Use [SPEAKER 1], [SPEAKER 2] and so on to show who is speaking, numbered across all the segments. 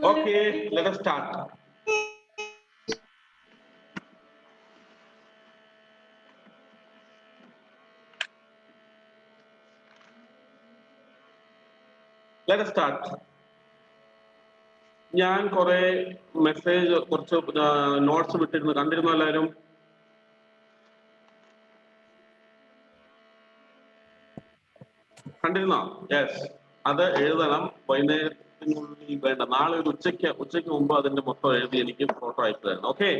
[SPEAKER 1] Okay, let us start. Let us start. ഞാൻ കുറെ message കുറച്ച് നോട്ട്സ് വിട്ടിരുന്നു, കണ്ടിരുന്നു എല്ലാവരും? കണ്ടിരുന്നോ? യെസ്. അത് എഴുതണം വൈകുന്നേരത്തിനുള്ളിൽ, വേണ്ട നാളെ ഒരു ഉച്ചയ്ക്ക് മുമ്പ് അതിന്റെ മൊത്തം എഴുതി എനിക്ക് ഫോട്ടോ അയച്ചു തരണം. Okay,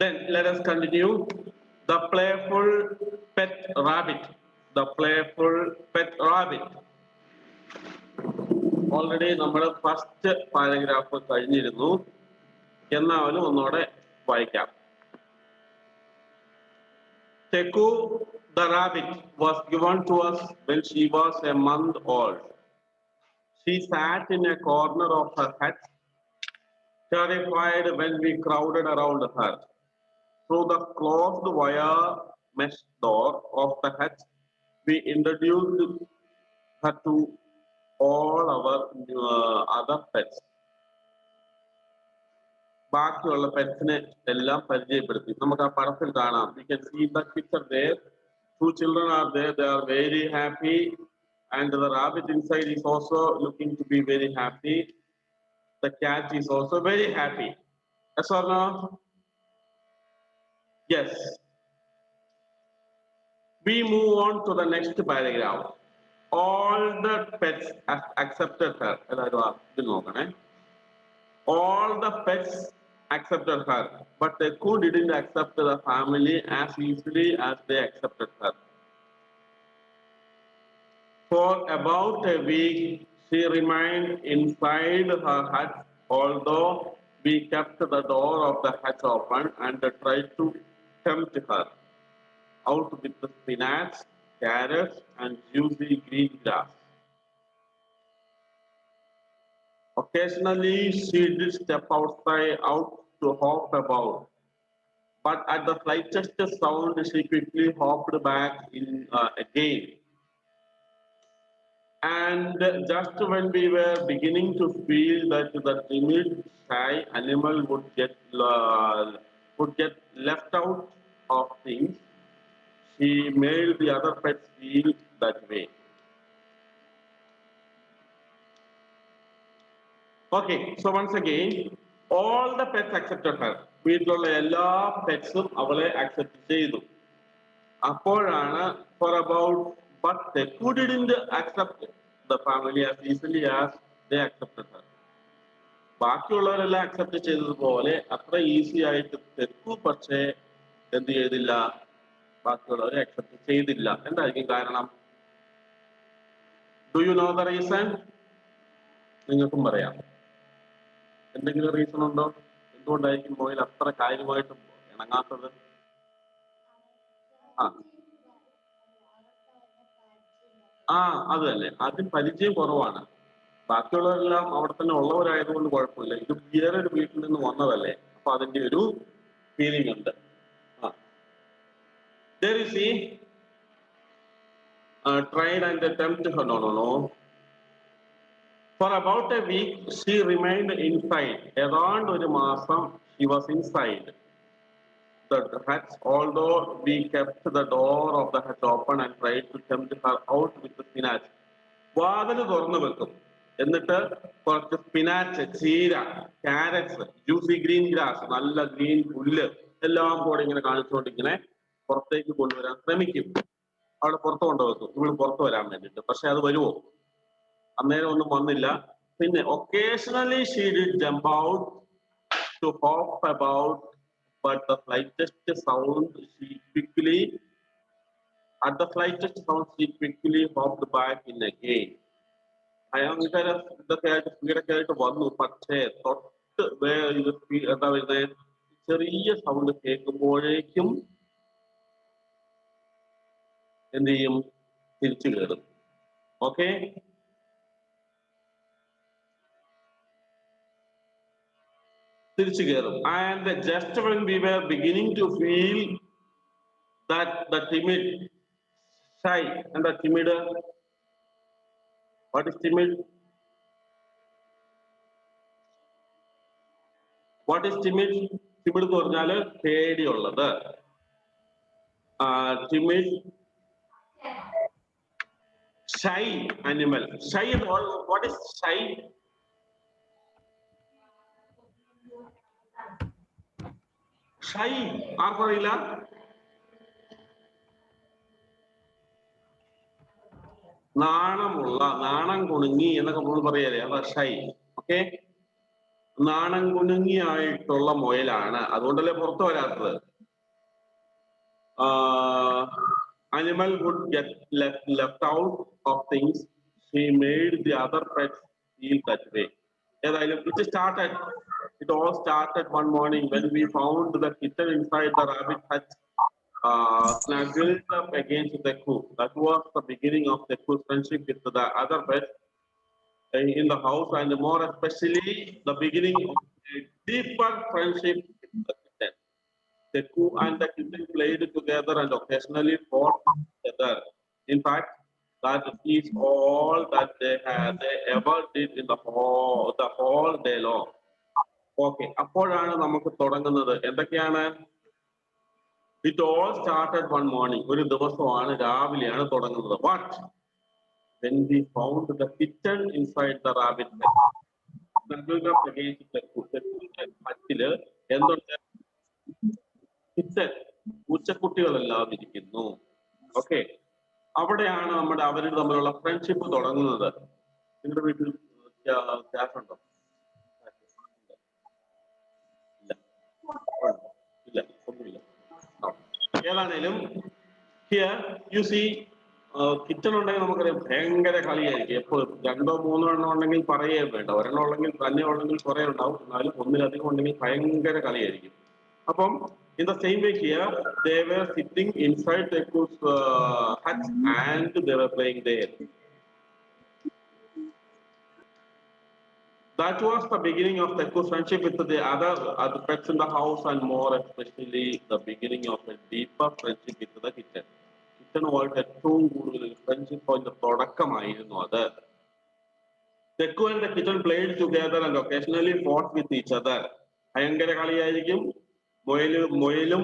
[SPEAKER 1] then let us continue. The playful pet rabbit. The playful pet rabbit. Already നമ്മുടെ ഫസ്റ്റ് പാരഗ്രാഫ് കഴിഞ്ഞിരുന്നു, എന്നാലും ഒന്നുകൂടെ വായിക്കാം. Teku the rabbit was given to us when she was a month old. She sat in a corner of her hut, terrified when we crowded around her. Through the closed wire mesh door of the hut, we introduced her to all our other pets. ബാക്കിയുള്ള പെറ്റ്സിനെ എല്ലാം പരിചയപ്പെടുത്തി. നമുക്ക് ആ പടത്തിൽ കാണാം. We can see the picture there. Two children are there. They are very happy, and the rabbit inside is also looking to be very happy. The cat is also very happy. Yes or no? Yes. We move on to the next paragraph. All the pets accepted her. All the pets accepted her, but they didn't accept the family as easily as they accepted her. For about a week, she remained inside her hut, although we kept the door of the hut open and tried to tempt her out with the spinach, carrots, and juicy green grass. Occasionally, she did step out to hop about, but at the slightest sound, she quickly hopped back in again. And just when we were beginning to feel that the timid, shy animal would get left out of things, she made the other pets feel that way. Okay, so once again, all the pets accepted her. വീട്ടിലുള്ള എല്ലാ പെറ്റ്സും അവളെ accept ചെയ്തു. അപ്പോഴാണ് for about, but they couldn't accept the family as easily as they accepted her. ബാക്കിയുള്ളവരെല്ലാം accept ചെയ്തതുപോലെ അത്ര easy ആയിട്ട് തെക്കു പക്ഷേ എന്ത് ചെയ്തില്ല, ബാക്കിയുള്ളവരെ അക്സെപ്റ്റ് ചെയ്തില്ല. എന്തായിരിക്കും കാരണം? Do you know the reason? നിങ്ങൾക്കും പറയാം. എന്തെങ്കിലും റീസൺ ഉണ്ടോ? എന്തുകൊണ്ടായിരിക്കും മോയിൽ അത്ര കാര്യമായിട്ട് ഇണങ്ങാത്തത്? അത് തന്നെ, അതിന് പരിചയം കുറവാണ്. ബാക്കിയുള്ളവരെല്ലാം അവിടെ തന്നെ ഉള്ളവരായതുകൊണ്ട് കുഴപ്പമില്ല. ഇത് വേറൊരു വീട്ടിൽ നിന്ന് വന്നതല്ലേ, അപ്പൊ അതിന്റെ ഒരു ഫീലിംഗ് ഉണ്ട്. There you see, tried and attempted her. No. For about a week, she remained inside. Around ഒരു മാസം she was inside the hut, although we kept the door of the hut open and tried to tempt her out with the spinach. വാതിൽ തുറന്നു വെക്കും, എന്നിട്ട് കുറച്ച് spinach, ചീര, carrots, juicy green grass, നല്ല green പുല്ല് എല്ലാം കൂടെ ഇങ്ങനെ കാണിച്ചുകൊണ്ട് ഇങ്ങനെ പുറത്തേക്ക് കൊണ്ടുവരാൻ ശ്രമിക്കും. അവിടെ പുറത്ത് കൊണ്ടുവെക്കും, ഇവിടെ പുറത്ത് വരാൻ വേണ്ടിയിട്ട്. പക്ഷെ അത് വരുമോ? അന്നേരം ഒന്നും വന്നില്ല. പിന്നെ occasionally she did jump out to hop about, but the slightest sound she quickly hopped back in again. ഭയങ്കര ഇതൊക്കെ ആയിട്ട് സ്പീഡൊക്കെ ആയിട്ട് വന്നു, പക്ഷേ തൊട്ട് എന്താ പറയുന്നത്, ചെറിയ സൗണ്ട് കേൾക്കുമ്പോഴേക്കും എന്ത് ചെയ്യും? തിരിച്ചു കയറും. ഓക്കെ, തിരിച്ചു കയറും. And just when we were beginning to feel that the timid, shy, എന്താ timid, What is timid? What is timid? Timid എന്ന് പറഞ്ഞാൽ പേടിയുള്ളത്. Timid, shy animal. Shy is all. What is shy? Shy. ആർക്കും അറിയില്ല? നാണമുള്ള, നാണം കുണുങ്ങി എന്നൊക്കെ നമ്മൾ പറയാലേ, അതാ ഷൈ. ഓക്കെ, നാണം കുണുങ്ങിയായിട്ടുള്ള മുയലാണ്, അതുകൊണ്ടല്ലേ പുറത്തു വരാത്തത്. Animal would get left out of things. She made the other pets feel that way. It all started one morning when we found the kitten inside the rabbit hutch, snuggled up against the coop. That was the beginning of the coop's friendship with the other pets in the house, and more especially the beginning of a deeper friendship with the kitten. The coop and the kitten played together and occasionally fought together. In fact, that is all that they ever did in the whole day long. Okay, അപ്പോഴാണ് നമുക്ക് തുടങ്ങുന്നത്. എന്തൊക്കെയാണ്? It all started one morning. ഒരു ദിവസമാണ്, രാവിലെയാണ് തുടങ്ങുന്നത്. What? When we found the kitten inside the rabbit hutch. Snuggled up against the coop. ഹച്ചില് എന്തുണ്ട്? Kitchen, പൂച്ചക്കുട്ടികളെല്ലാം ഇരിക്കുന്നു. ഓക്കെ, അവിടെയാണ് അവര് തമ്മിലുള്ള ഫ്രണ്ട്ഷിപ്പ് തുടങ്ങുന്നത്. നിങ്ങളുടെ വീട്ടിൽ സ്റ്റാഫ് ഉണ്ടോ? ഇല്ല, ഒന്നുമില്ല. ഏതാണേലും ഹിയർ യു സി കിച്ചൺ ഉണ്ടെങ്കിൽ നമുക്കറിയാം ഭയങ്കര കളിയായിരിക്കും. എപ്പോഴും 2 or 3 എണ്ണം ഉണ്ടെങ്കിൽ പറയേ വേണ്ട. ഒരെണ്ണം ഉണ്ടെങ്കിൽ തന്നെ ഉണ്ടെങ്കിൽ കുറെ ഉണ്ടാവും, എന്നാലും ഒന്നിലധികം ഉണ്ടെങ്കിൽ ഭയങ്കര കളിയായിരിക്കും. അപ്പം in the same way here, they were sitting inside the coop's hutch and they were playing there. That was the beginning of the coop's friendship with the other pets in the house, and more especially the beginning of a deeper friendship with the kitten. കിച്ചണുമായിട്ട് ഏറ്റവും കൂടുതൽ friendship point തുടക്കമായിരുന്നു അത്. Teku and the kitten played together and occasionally fought with each other. ഭയങ്കര കളിയായിരിക്കും. മുയലും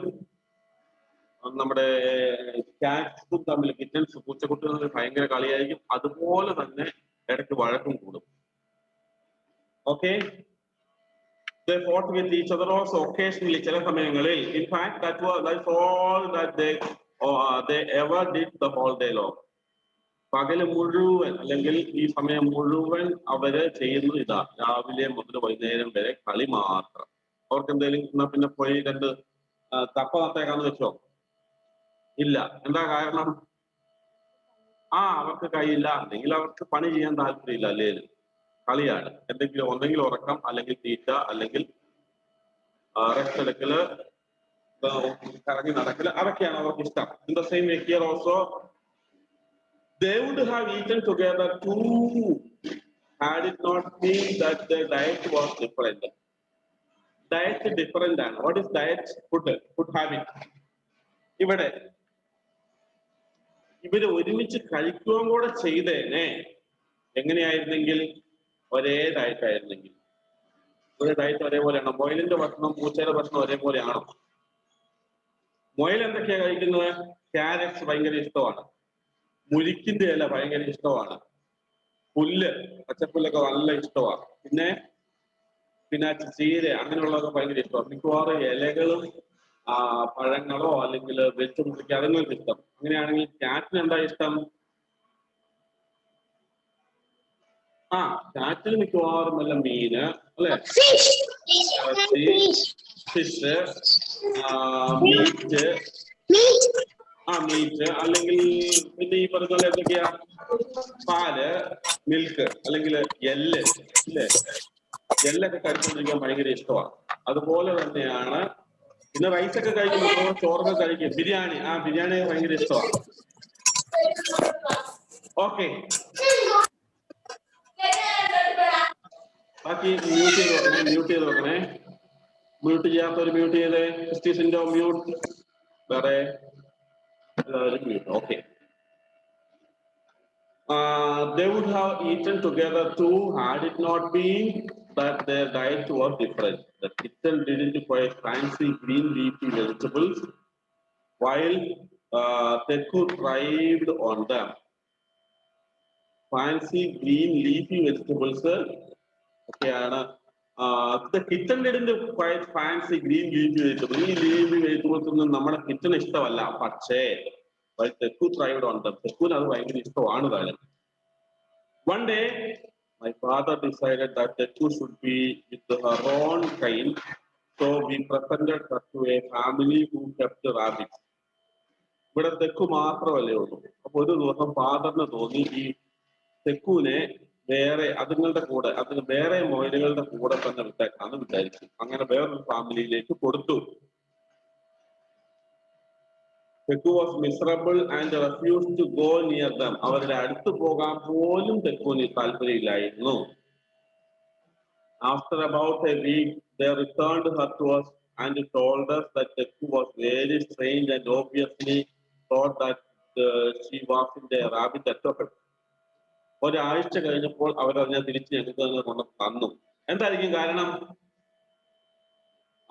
[SPEAKER 1] നമ്മുടെ കാറ്റ്സും തമ്മിൽ, kittens പൂച്ചക്കുട്ടികൾ തമ്മിൽ ഭയങ്കര കളിയായിരിക്കും. അതുപോലെ തന്നെ ഇടയ്ക്ക് വഴക്കും കൂടും. Okay, they fought with each other also occasionally, ചില സമയങ്ങളിൽ. In fact, that's all that they ever did the whole day long. പകല് മുഴുവൻ അല്ലെങ്കിൽ ഈ സമയം മുഴുവൻ അവര് ചെയ്യുന്നത് ഇതാ, രാവിലെ മുതൽ വൈകുന്നേരം വരെ കളി മാത്രം. അവർക്ക് എന്തെങ്കിലും എന്നാ പിന്നെ പോയി 2 കപ്പ നട്ടേക്കാന്ന് വെച്ചോ? ഇല്ല. എന്താ കാരണം? അവർക്ക് കഴിയില്ല, അല്ലെങ്കിൽ അവർക്ക് പണി ചെയ്യാൻ താല്പര്യമില്ല, അല്ലേ? കളിയാണ്. എന്തെങ്കിലും ഒന്നെങ്കിൽ ഉറക്കം, അല്ലെങ്കിൽ തീറ്റ, അല്ലെങ്കിൽ റെസ്റ്റ് എടുക്കല്, കറങ്ങി നടക്കല്, അതൊക്കെയാണ് അവർക്ക് ഇഷ്ടം. In the same way here also, they would have eaten together too, had it not been that their diet was different. Diet different ആണ്. What is diet? Food habit. ഇവിടെ ഇവര് ഒരുമിച്ച് കഴിക്കുകയും കൂടെ ചെയ്തേനെ. എങ്ങനെയായിരുന്നെങ്കിൽ? ഒരേ ഡയറ്റ് ആയിരുന്നെങ്കിൽ. ഒരു ഡയറ്റ് ഒരേപോലെയാണോ? മൊയലിന്റെ ഭക്ഷണം പൂച്ചയുടെ ഭക്ഷണം ഒരേപോലെയാണോ? മൊയൽ എന്തൊക്കെയാ കഴിക്കുന്നത്? ക്യാരറ്റ്സ് ഭയങ്കര ഇഷ്ടമാണ്, മുരിക്കിന്റെ ഇല ഭയങ്കര ഇഷ്ടമാണ്, പുല്ല്, പച്ചപ്പുല്ലൊക്കെ നല്ല ഇഷ്ടമാണ്, പിന്നെ ചീര അങ്ങനെയുള്ളതൊക്കെ ഭയങ്കര ഇഷ്ടമാണ്. മിക്കവാറും ഇലകളും പഴങ്ങളോ അല്ലെങ്കിൽ വെച്ച് മുറിക്കുക അതുങ്ങൾക്ക് ഇഷ്ടം. അങ്ങനെയാണെങ്കിൽ ക്യാറ്റിന് എന്താ ഇഷ്ടം? ക്യാറ്റിന് മിക്കവാറും നല്ല മീന്, അല്ലെ? ഫിഷ്, മീറ്റ്, അല്ലെങ്കിൽ പിന്നെ ഈ പറഞ്ഞ പോലെ എന്തൊക്കെയാ, പാല്, മിൽക്ക്, അല്ലെങ്കിൽ എല്ല്, ഇല്ലേ? എല്ലൊക്കെ കഴിച്ചുകൊണ്ടിരിക്കാൻ ഭയങ്കര ഇഷ്ടമാണ്. അതുപോലെ തന്നെയാണ് പിന്നെ റൈസൊക്കെ കഴിക്കുമ്പോൾ ചോറൊക്കെ കഴിക്കും. ബിരിയാണി ഭയങ്കര ഇഷ്ടമാണ്. ഓക്കെ, ബാക്കി മ്യൂട്ട് ചെയ്ത് വെക്കണേ. മ്യൂട്ട് ചെയ്യാത്തവര് മ്യൂട്ട് ചെയ്തേ. ക്രിസ്റ്റീസിന്റെ മ്യൂട്ട്, വേറെ mute. Okay, they would have eaten together too had it not been that their diet was different. The kitten didn't quite fancy green leafy vegetables, while Teku thrived on them. Fancy green leafy vegetables. The kitten didn't quite fancy green leafy vegetables. ഈ leafy vegetables ഒന്നും നമ്മുടെ kitchen ഇഷ്ടമല്ല. പക്ഷേ Teku thrived on them. തെക്കുവിന് അത് ഭയങ്കര ഇഷ്ടമാണ് താനും. One day, my father decided that Teku should be with her own kind, so we presented her to a family who kept rabbits. ഇവിടെ തെക്കു മാത്രമല്ലേ ഉള്ളൂ. അപ്പൊ ഒരു ദിവസം ഫാദറിന് തോന്നി ഈ തെക്കുവിനെ വേറെ അതുങ്ങളുടെ കൂടെ അതിന് വേറെ മൊയിലുകളുടെ കൂടെ തന്നെ വിട്ടേക്കാന്ന് വിചാരിച്ചു. അങ്ങനെ വേറൊരു ഫാമിലിയിലേക്ക് കൊടുത്തു. Teku was miserable and refused to go near them. അവരുടെ അടുത്ത് പോകാൻ പോലും തെക്കുവിന് താല്പര്യമില്ലായിരുന്നു. After about a week, they returned her to us and told us that Teku was very strange and obviously thought that she was in the rabbit attack. ഒരാഴ്ച കഴിഞ്ഞപ്പോൾ അവരതിനെ തിരിച്ച് ഞങ്ങൾക്ക് കൊണ്ട് തന്നു. എന്തായിരിക്കും കാരണം?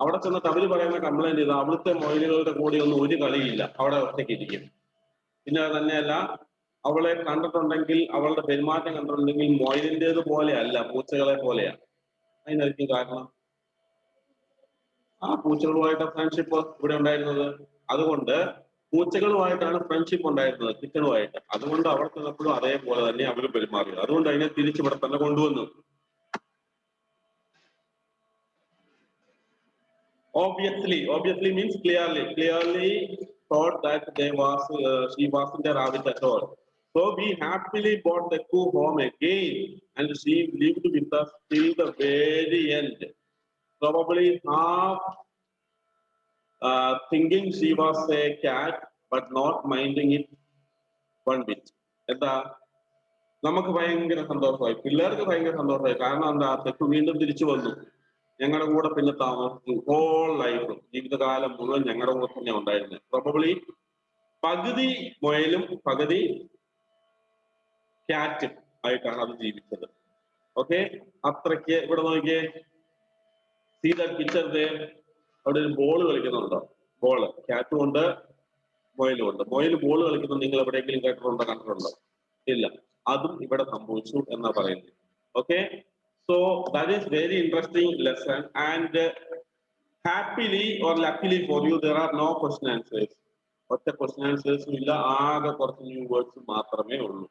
[SPEAKER 1] അവിടെ ചെന്നിട്ട് അവര് പറയുന്ന കംപ്ലൈന്റ് ചെയ്ത് അവിടുത്തെ മൊയിലുകളുടെ കൂടെ ഒന്നും ഒരു കളിയില്ല, അവിടെ ഒറ്റയ്ക്ക് ഇരിക്കും. പിന്നെ അത് തന്നെയല്ല, അവളെ കണ്ടിട്ടുണ്ടെങ്കിൽ അവളുടെ പെരുമാറ്റം കണ്ടിട്ടുണ്ടെങ്കിൽ മൊയിലിൻ്റെത് പോലെയല്ല, പൂച്ചകളെ പോലെയാണ്. അതിനായിരിക്കും കാരണം. ആ പൂച്ചകളുമായിട്ട് ഫ്രണ്ട്ഷിപ്പ് ഇവിടെ ഉണ്ടായിരുന്നത്. അതുകൊണ്ട് പൂച്ചകളുമായിട്ടാണ് ഫ്രണ്ട്ഷിപ്പ് ഉണ്ടായിരുന്നത്, കിച്ചണുമായിട്ട്. അതുകൊണ്ട് അവിടെ ചെന്നപ്പോഴും അതേപോലെ തന്നെ അവർ പെരുമാറിയത്. അതുകൊണ്ട് അതിനെ തിരിച്ചിവിടെ തന്നെ കൊണ്ടുവന്നു. Obviously means clearly thought that she wasn't a rabbit at all. So we happily brought Teku home again and she lived with us till the very end. Probably half thinking she was a cat but not minding it one bit. എന്താ നമുക്ക് ഭയങ്കര സന്തോഷമായി, പിള്ളേർക്ക് ഭയങ്കര സന്തോഷമായി. കാരണം എന്താ, തെക്കു വീണ്ടും തിരിച്ചു വന്നു ഞങ്ങളുടെ കൂടെ. പിന്നെ താമസിച്ചു ഹോൾ ലൈഫ്, ജീവിതകാലം മുഴുവൻ ഞങ്ങളുടെ കൂടെ തന്നെ ഉണ്ടായിരുന്നത്. പ്രോബബ്ലി പകുതി മുയലും പകുതി ക്യാറ്റും ആയിട്ടാണ് അത് ജീവിച്ചത്. ഓക്കെ, അത്രയ്ക്ക്. ഇവിടെ നോക്കിയേ, സീ ദാറ്റ് പിക്ചർ ദേർ. അവിടെ ഒരു ബോൾ കളിക്കുന്നുണ്ടോ? ബോള്, ക്യാറ്റും ഉണ്ട് മുയലും ഉണ്ട്. മുയൽ ബോൾ കളിക്കുന്നത് നിങ്ങൾ എവിടെയെങ്കിലും കേട്ടിട്ടുണ്ടോ, കണ്ടിട്ടുണ്ടോ? ഇല്ല. അതും ഇവിടെ സംഭവിച്ചു എന്നാ പറയുന്നത്. Okay, so that is very interesting lesson, and happily or luckily for you there are no question answers. ഒറ്റ question answers ഇല്ല, ആകെ കുറച്ച് ന്യൂ വേർഡ്സ് മാത്രമേ ഉള്ളൂ.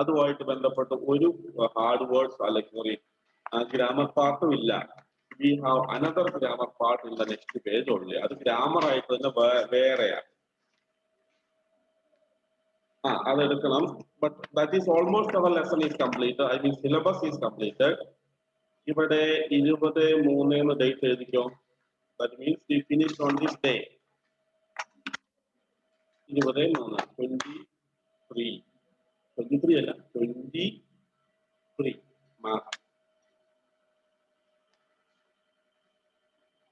[SPEAKER 1] അതുമായിട്ട് ബന്ധപ്പെട്ട് ഒരു ഹാർഡ് വേർഡ്സ് അല്ലെങ്കിൽ സോറി ഗ്രാമർ പാർട്ടും ഇല്ല. We have another grammar part in the next page only. അത് ഗ്രാമർ ആയിട്ട് തന്നെ വേറെയാണ്. അതെടുക്കണം. But that is almost our lesson is completed. I mean syllabus is completed. ഇവിടെ 23 ഡേറ്റ് എഴുതിക്കോ. That means we finished on this day. 23 അല്ല 23 mark.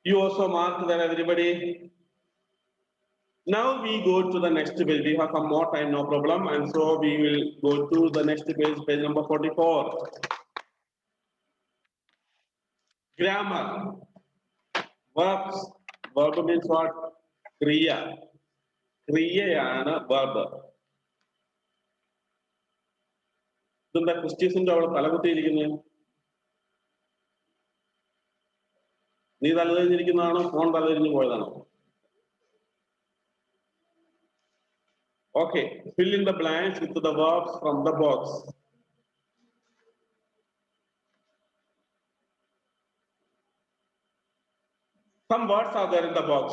[SPEAKER 1] You also mark that, everybody. Now we go to the next page. We have some more time, no problem, and so we will go to the next page, page number 44. Grammar. Verbs. Verb means what? Kriya. Kriyayana verb. ഇതെന്താ ക്രിസ്റ്റ്യസിന്റെ അവിടെ തലകുത്തിയിരിക്കുന്നത്? നീ തലതിരിഞ്ഞിരിക്കുന്നതാണോ, phone തലതിരിഞ്ഞു പോയതാണോ? Okay, fill in the blanks with the verbs from the box. Some words are there in the box.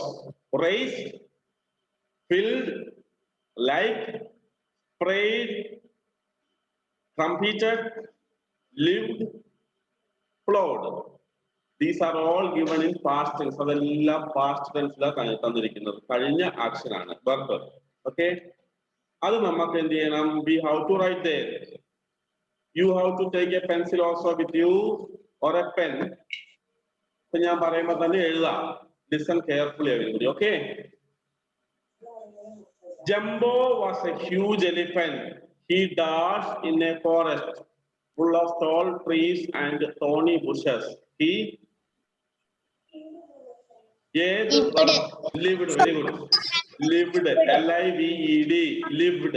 [SPEAKER 1] Raised, filled, like, sprayed, trumpeted, lived, flowed. These are all given in past tense. അതെല്ലാം past tense തന്നിരിക്കുന്നത്. കഴിഞ്ഞ action ആണ് verb. Okay, അത് നമുക്ക് എന്ത് ചെയ്യണം? We have to write there. You have to take a pencil also with you or a pen. ഇപ്പൊ ഞാൻ പറയുമ്പോൾ തന്നെ എഴുതാം. Listen carefully everybody. Okay. Jumbo was a huge elephant. he dashed in a forest full of tall trees and thorny bushes. He lived, very good. Lived, L-I-V-E-D, lived.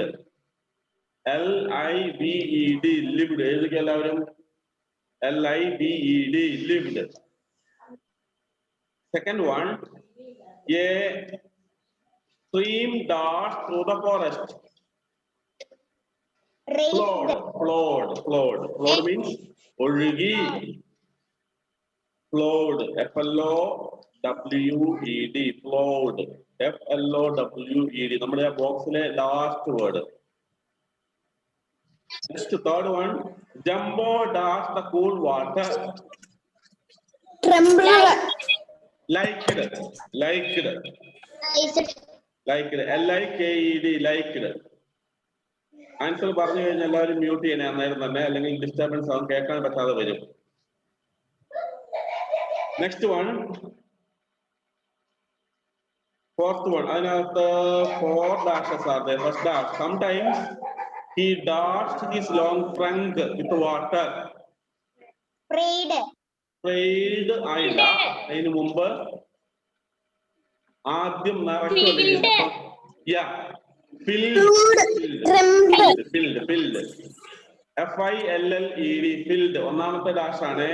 [SPEAKER 1] L-I-V-E-D, lived. L-I-V-E-D, lived. Second one, a stream dashed through the forest. Flowed means ഒഴുകി. Flowed, F-L-O-W-E-D, flowed, F-L-O-W-E-D. നമ്മുടെ ആ ബോക്സിലെ last word. Next, third one, Jumbo dashed the cool water.
[SPEAKER 2] Tremble.
[SPEAKER 1] Liked, L-I-K-E-D, liked. Answer പറഞ്ഞു കഴിഞ്ഞാൽ എല്ലാവരും mute ചെയ്യണേ അന്നേരം തന്നെ, അല്ലെങ്കിൽ ഡിസ്റ്റർബൻസ് ആവും, കേൾക്കാൻ പറ്റാതെ വരും. നെക്സ്റ്റ് വൺ, fourth one, അതിനകത്ത് 4 dashes are there. First dash, sometimes he dashed his long trunk with water. Sprayed ആയില്ല, അതിന് മുമ്പ് ആദ്യം നിറയ്ക്കുമല്ലേ. Filled. F-I-L-L-E-D, filled. ഒന്നാമത്തെ ഡാഷ് ആണ്.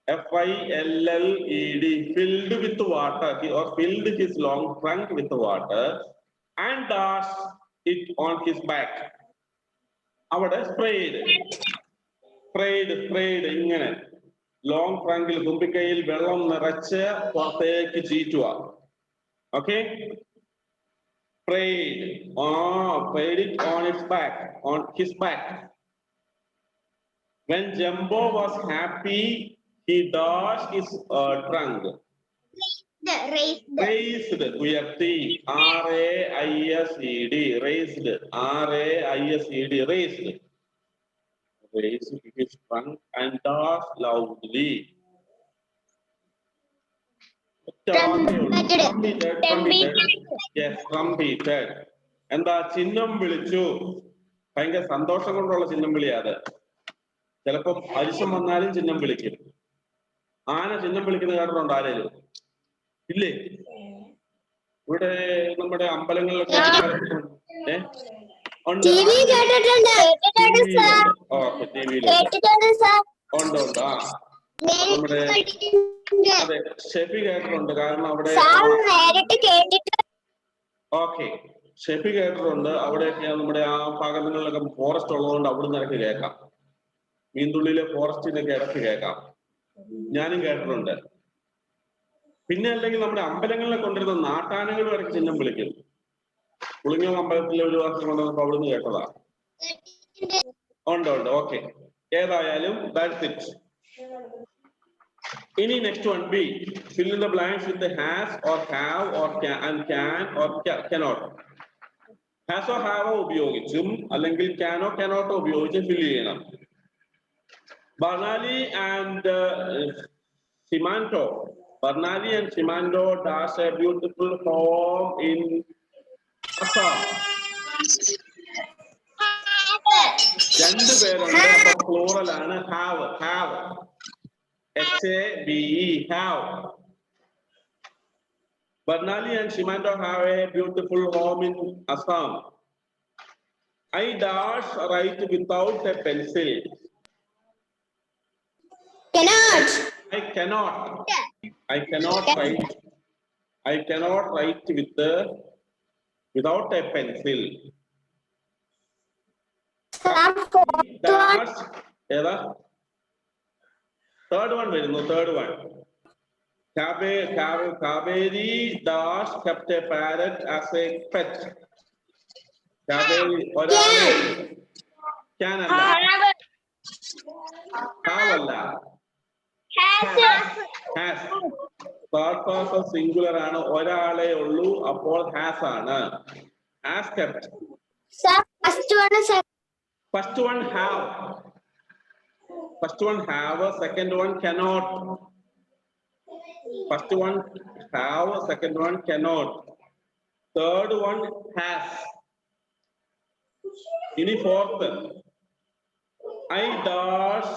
[SPEAKER 1] F-I-L-L-E-D, filled with water, or filled his long trunk with water and dashed it on his back. അവിടെ sprayed ഇങ്ങനെ long ട്രങ്കിൽ തുമ്പിക്കൈയിൽ വെള്ളം നിറച്ച് പുറത്തേക്ക് ചീറ്റുക. Okay, sprayed it on its back, on his back. When Jumbo was happy, he dashed his trunk. Raised, ഉയർത്തി, R-A-I-S-E-D, raised, R-A-I-S-E-D, raised his trunk and dashed loudly. Trumpeted. എന്താ ചിഹ്നം വിളിച്ചു? ഭയങ്കര സന്തോഷം കൊണ്ടുള്ള ചിഹ്നം വിളിയാ അത്. ചിലപ്പോ അരിശം വന്നാലും ചിഹ്നം വിളിക്കും. ആന ചിഹ്നം വിളിക്കുന്ന കേട്ടിട്ടുണ്ടോ ആരേലും? ഇല്ലേ? ഇവിടെ നമ്മുടെ അമ്പലങ്ങളിലൊക്കെ ഉണ്ട്. നമ്മുടെ അതെ, ഷെഫി കേട്ടിട്ടുണ്ട്. കാരണം അവിടെ ഓക്കെ, ഷെഫി കേട്ടിട്ടുണ്ട്. അവിടെയൊക്കെ നമ്മുടെ ആ ഭാഗങ്ങളിലൊക്കെ ഫോറസ്റ്റ് ഉള്ളതുകൊണ്ട് അവിടെ നിന്നൊക്കെ കേൾക്കാം. മീൻതുള്ളിയിലെ ഫോറസ്റ്റിനൊക്കെ ഇടയ്ക്ക് കേൾക്കാം. ഞാനും കേട്ടിട്ടുണ്ട്. പിന്നെ അല്ലെങ്കിൽ നമ്മുടെ അമ്പലങ്ങളിലെ കൊണ്ടിരുന്ന നാട്ടാനകൾ വരെ ചിഹ്നം വിളിക്കും. പുളിങ്ങൽ അമ്പലത്തിലെ ഒരു വർഷം കൊണ്ടുവന്നപ്പോ അവിടുന്ന് കേട്ടതാ. ഉണ്ട്. ഓക്കെ, ഏതായാലും that's it. ഇനി next one, B, fill in the blanks with the has or have or can or cannot. has or have ഉപയോഗിച്ചും അല്ലെങ്കിൽ can or cannot ഉപയോഗിച്ചും ഫിൽ ചെയ്യണം. Barnali and Simanto dash a beautiful home in Assam. രണ്ട് പേരുണ്ട്, അപ്പൊ plural ആണ്. have, H-A-V-E, have. Barnali and Simanto have a beautiful home in Assam. I dash write without a pencil. I cannot write without a pencil. Dash, third one വരുന്നു. third one, Kaveri dash kept a parrot as a pet. Kaveri ഒരാളെ can അല്ല, have അല്ല, has. third person singular ആണ്, ഒരാളെ ഉള്ളൂ, അപ്പോൾ has ആണ്. has kept. First one have, second one cannot. First one have, second one cannot, third one has. ഇനി fourth. I dash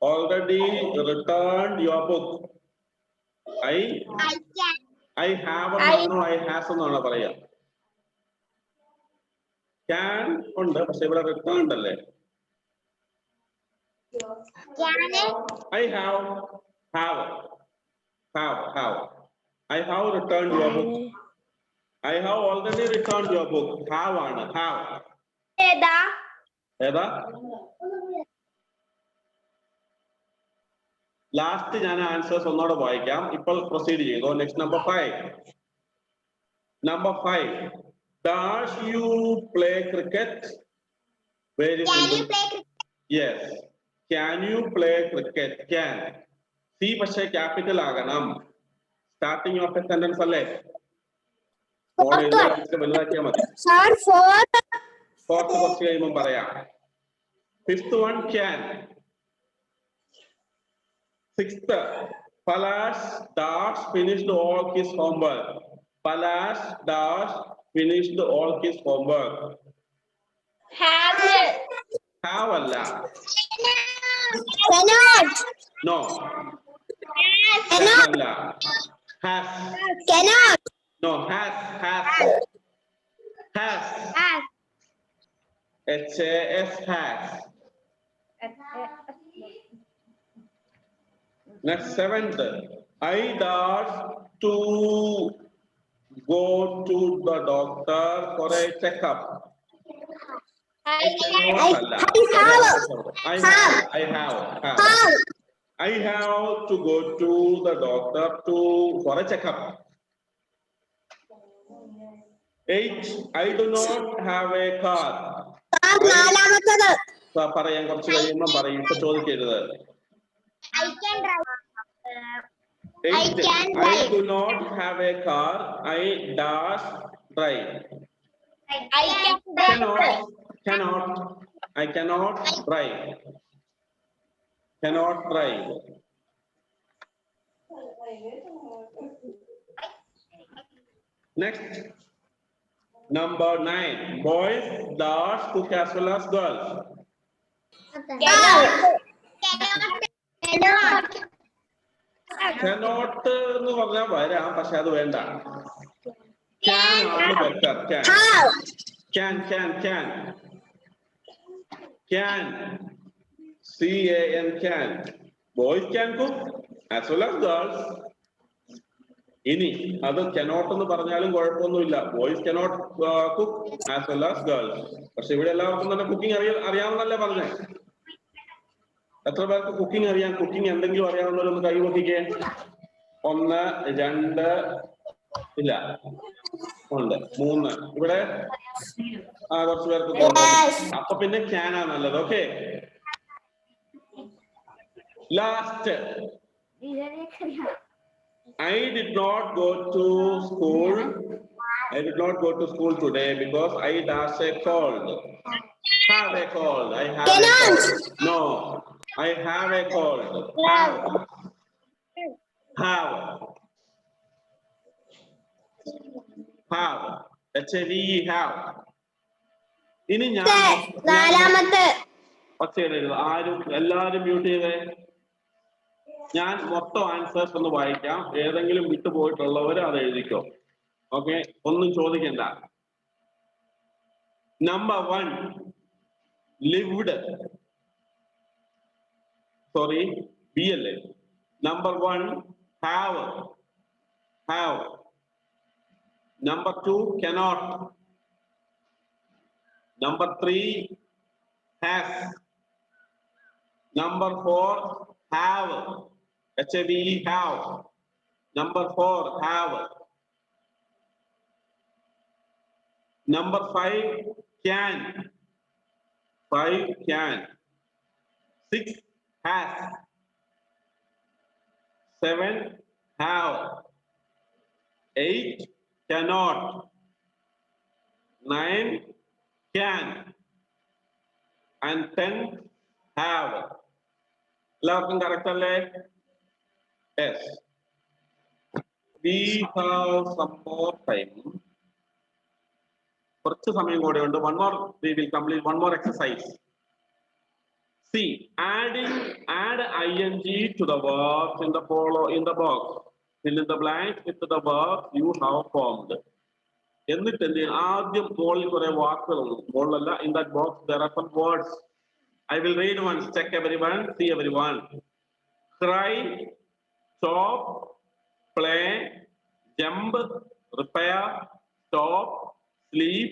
[SPEAKER 1] already returned your book. I have എന്നാണോ I has എന്നാണോ പറയാ? Can ഉണ്ട്, പക്ഷെ ഇവിടെ returned അല്ലേ? I have. I have returned your book. I have already returned your book. Have ആണ്. Have. ഏതാ? ലാസ്റ്റ് ഞാൻ ആൻസേഴ്സ് ഒന്നോടെ വായിക്കാം. ഇപ്പോൾ പ്രൊസീഡ് ചെയ്തു. Next number 5. Number 5. Does you play cricket? Very simple. Yes. Can you play cricket? Can. C പക്ഷേ capital ആകണം. Starting of A sentence അല്ലേ? വലുതാക്കിയാൽ മതി. ഫോർത്ത് കുറച്ച് കഴിയുമ്പോൾ പറയാം. Fifth one can. Sixth, Palash Dash finished all his homework. Palash Dash finished all his homework. Have alla.
[SPEAKER 2] Cannot.
[SPEAKER 1] No.
[SPEAKER 2] Cannot.
[SPEAKER 1] Alla. Has.
[SPEAKER 2] Cannot.
[SPEAKER 1] No, has. H-A-S, has. Next, 7th. I dash to go to the doctor for a checkup. I have to go to the doctor for a checkup. 8. I do not have a car. പറയാൻ കുറച്ച് കഴിയുമ്പോൾ പറയും, ഇപ്പൊ ചോദിക്കരുത്. I do not have a car. I dash drive. I cannot drive. Cannot drive. Next, number 9. Boys dash cook as well as girls. Cannot എന്ന് പറഞ്ഞാൽ വരാം, പക്ഷെ അത് വേണ്ട. Can ആണ് better. Can. Can. Boys can cook as well as girls. ഇനി അത് cannot എന്ന് പറഞ്ഞാലും കുഴപ്പമൊന്നുമില്ല. Boys cannot cook as well as girls. പക്ഷെ ഇവിടെ എല്ലാവർക്കും തന്നെ കുക്കിംഗ് അറിയാമെന്നല്ലേ പറഞ്ഞേ? എത്ര പേർക്ക് കുക്കിംഗ് അറിയാം? കുക്കിംഗ് എന്തെങ്കിലും അറിയാവുന്നവരൊന്ന് കൈ നോക്കിക്കേ. 1, 2, ഇല്ല, ഉണ്ട്, 3. ഇവിടെ കുറച്ച് പേർക്ക്. അപ്പൊ പിന്നെ ക്യാൻ ആണ് നല്ലത്. Okay, last. I did not go to school today because I dash a cold. Have a cold. I have a cold. No, I have a cold. Have. H-A-V-E, have. ഇനി ഞാൻ എല്ലാരും മ്യൂട്ട് ചെയ്തേ. ഞാൻ മൊത്തം answers ഒന്ന് വായിക്കാം. ഏതെങ്കിലും വിട്ടുപോയിട്ടുള്ളവർ അത് എഴുതിക്കോ. ഓക്കെ, ഒന്നും ചോദിക്കണ്ട. Number 1 lived. സോറി, ബി അല്ലേ? Number 1 have. Number 2 cannot. Number 3 has. Number 4 have. H-A-V-E, have. Number 4 have. Number 5 can. 6 has. 7 have. 8 cannot. 9 can. And 10 have. എല്ലാവർക്കും കറക്റ്റ് അല്ലേ? Yes. We have some more time. കുറച്ച് സമയം കൂടെ ഉണ്ട്. One more, we will complete one more exercise. See, add ing to the verbs in the box. Fill in the blank with the verbs you have formed. എന്നിട്ട് എന്ത് ചെയ്യണം? ആദ്യം മുകളിൽ കുറെ വാക്കുകളുണ്ട്. മുകളിലല്ല, in that box there are some words. I will read once. Check everyone. See everyone. Cry, chop, play, jump, repair, stop, sleep,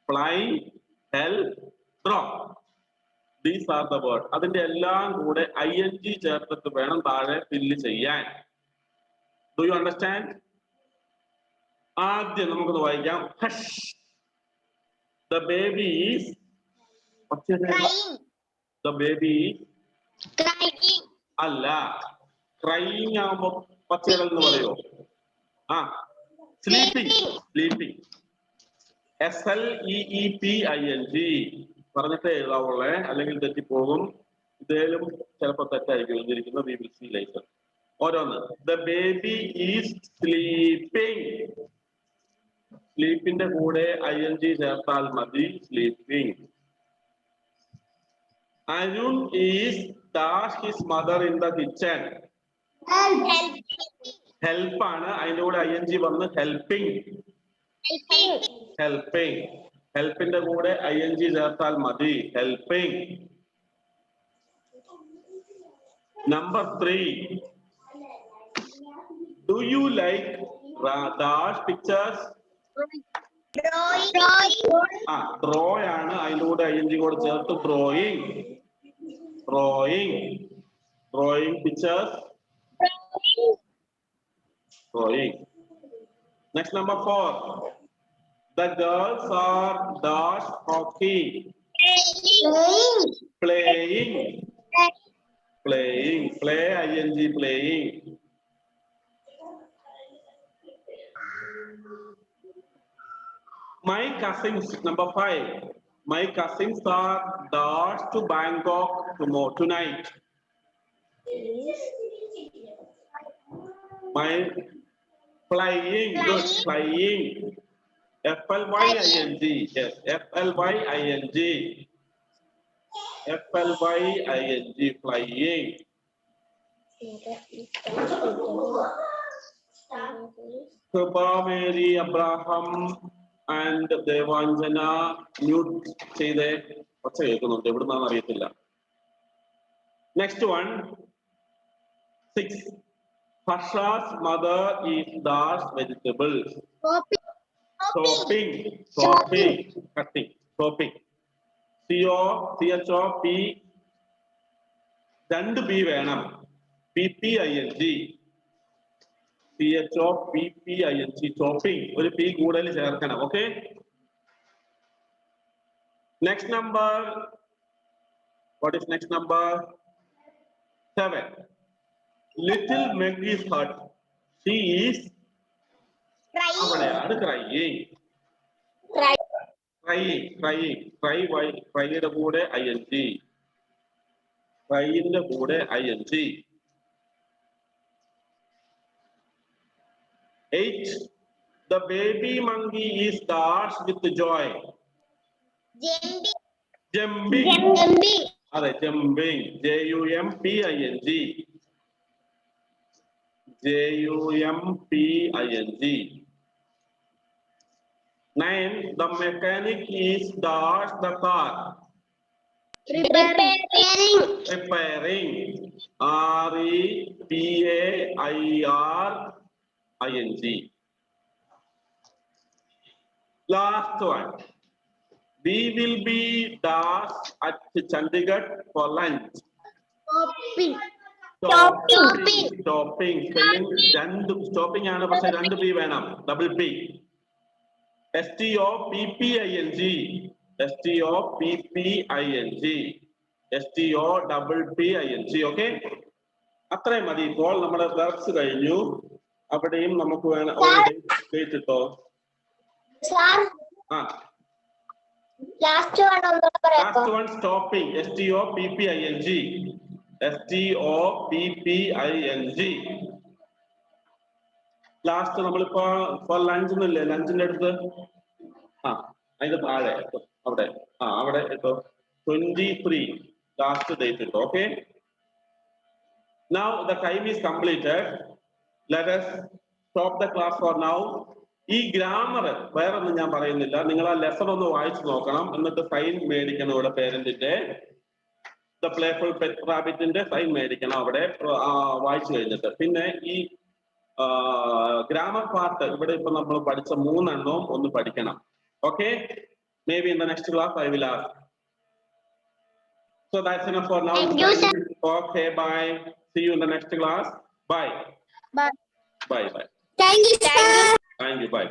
[SPEAKER 1] fly, help, drop. These are the words. അതിന്റെ എല്ലാം കൂടെ ing ചേർത്തിട്ട് വേണം താഴെ ഫില്ല് ചെയ്യാൻ. Do you understand? ആദ്യം നമുക്കൊന്ന് വായിക്കാം. Hush. The baby is
[SPEAKER 2] crying.
[SPEAKER 1] The baby
[SPEAKER 2] Crying.
[SPEAKER 1] അല്ല. Crying ആവുമ്പോ പച്ചയിടൽ എന്ന് പറയോ? ആ, sleeping. Sleeping. SLEEPING പറഞ്ഞിട്ടേ എഴുതാവുള്ളേ, അല്ലെങ്കിൽ തെറ്റിപ്പോകും. ഇതേലും ചിലപ്പോൾ തെറ്റായിരിക്കും എഴുതിയിരിക്കുന്നത്. We will see later. ഓരോന്ന്. The baby is sleeping. സ്ലീപ്പിന്റെ കൂടെ ing ചേർത്താൽ മതി. Sleeping. Arun is dash his mother in the kitchen. Help ആണ്, അതിന്റെ കൂടെ ing വന്ന് helping. Helping. Helpന്റെ കൂടെ ing ചേർത്താൽ മതി. Helping. Number 3. Do you like dash pictures?
[SPEAKER 2] Drawing.
[SPEAKER 1] Draw ആണ്, അതിന്റെ കൂടെ ing കൂടെ ചേർത്ത് drawing. Drawing pictures. Drawing. Next, number 4. The girls are dash hockey. Playing. Play ing, playing. My cousins, number 5. My cousins are dash to Bangkok tonight. My flying, good, flying. FLYING, yes, FLYING, flying. Subha, Mary, Abraham, and Devanjana mute ചെയ്തേ. ഒച്ച കേൾക്കുന്നുണ്ട്, എവിടുന്നാന്ന് അറിയത്തില്ല. Next one, 6. Harsha's mother is dash vegetables. Chopping, cutting, chopping. CHOP, രണ്ട് P വേണം. PPING. CHOPPING, chopping. ഒരു P കൂടുതൽ ചേർക്കണം. Okay. Next number. What is next number? 7. Little Meg is hurt. She is അവിടെയാണ് crying. Cryയുടെ കൂടെ ing. Cryന്റെ കൂടെ ing. 8. The baby monkey is dash with joy. Jumping. അതെ, jumping. JUMPING. 9. The mechanic is dash the car. Repairing. REPAIRING. Last one. We will be dash at Chandigarh for lunch. Stopping. Spelling stopping ആണ്, പക്ഷെ രണ്ട് P വേണം. Double P. STOPPING. STOPPING. Okay, അത്രയും മതി. ഇപ്പോൾ നമ്മുടെ verbs കഴിഞ്ഞു. അവിടെയും നമുക്ക് വേണം കേട്ടോ.
[SPEAKER 2] Last one
[SPEAKER 1] stopping. STOPPING. Last നമ്മളിപ്പോ ലഞ്ച് എന്നല്ലേ, ലഞ്ചിന്റെ അടുത്ത് അതിന്റെ താഴെ അവിടെ അവിടെ ഇട്ടോ 23 ലാസ്റ്റ് ഡേറ്റ് ഇട്ടോ. Okay, now the time is completed. Let us stop the class for now. ഈ ഗ്രാമർ വേറെ ഒന്നും ഞാൻ പറയുന്നില്ല, നിങ്ങൾ ആ ലെസൺ ഒന്ന് വായിച്ചു നോക്കണം, എന്നിട്ട് സൈൻ മേടിക്കണം ഇവിടെ പേരന്റിന്റെ. ദ പ്ലേഫുൾ പെറ്റ് റാബിറ്റിന്റെ സൈൻ മേടിക്കണം അവിടെ വായിച്ചു കഴിഞ്ഞിട്ട്. പിന്നെ ഈ ഗ്രാമർ പാർട്ട് ഇവിടെ ഇപ്പൊ നമ്മൾ പഠിച്ച 3 എണ്ണവും ഒന്ന് പഠിക്കണം. Okay, maybe in the next class I will ask. So that's enough for now.
[SPEAKER 2] Thank you, sir.
[SPEAKER 1] Okay, bye. See you in the next class. Bye.
[SPEAKER 2] Bye.
[SPEAKER 1] Bye. Bye.
[SPEAKER 2] Thank you, sir.
[SPEAKER 1] Thank you. Bye.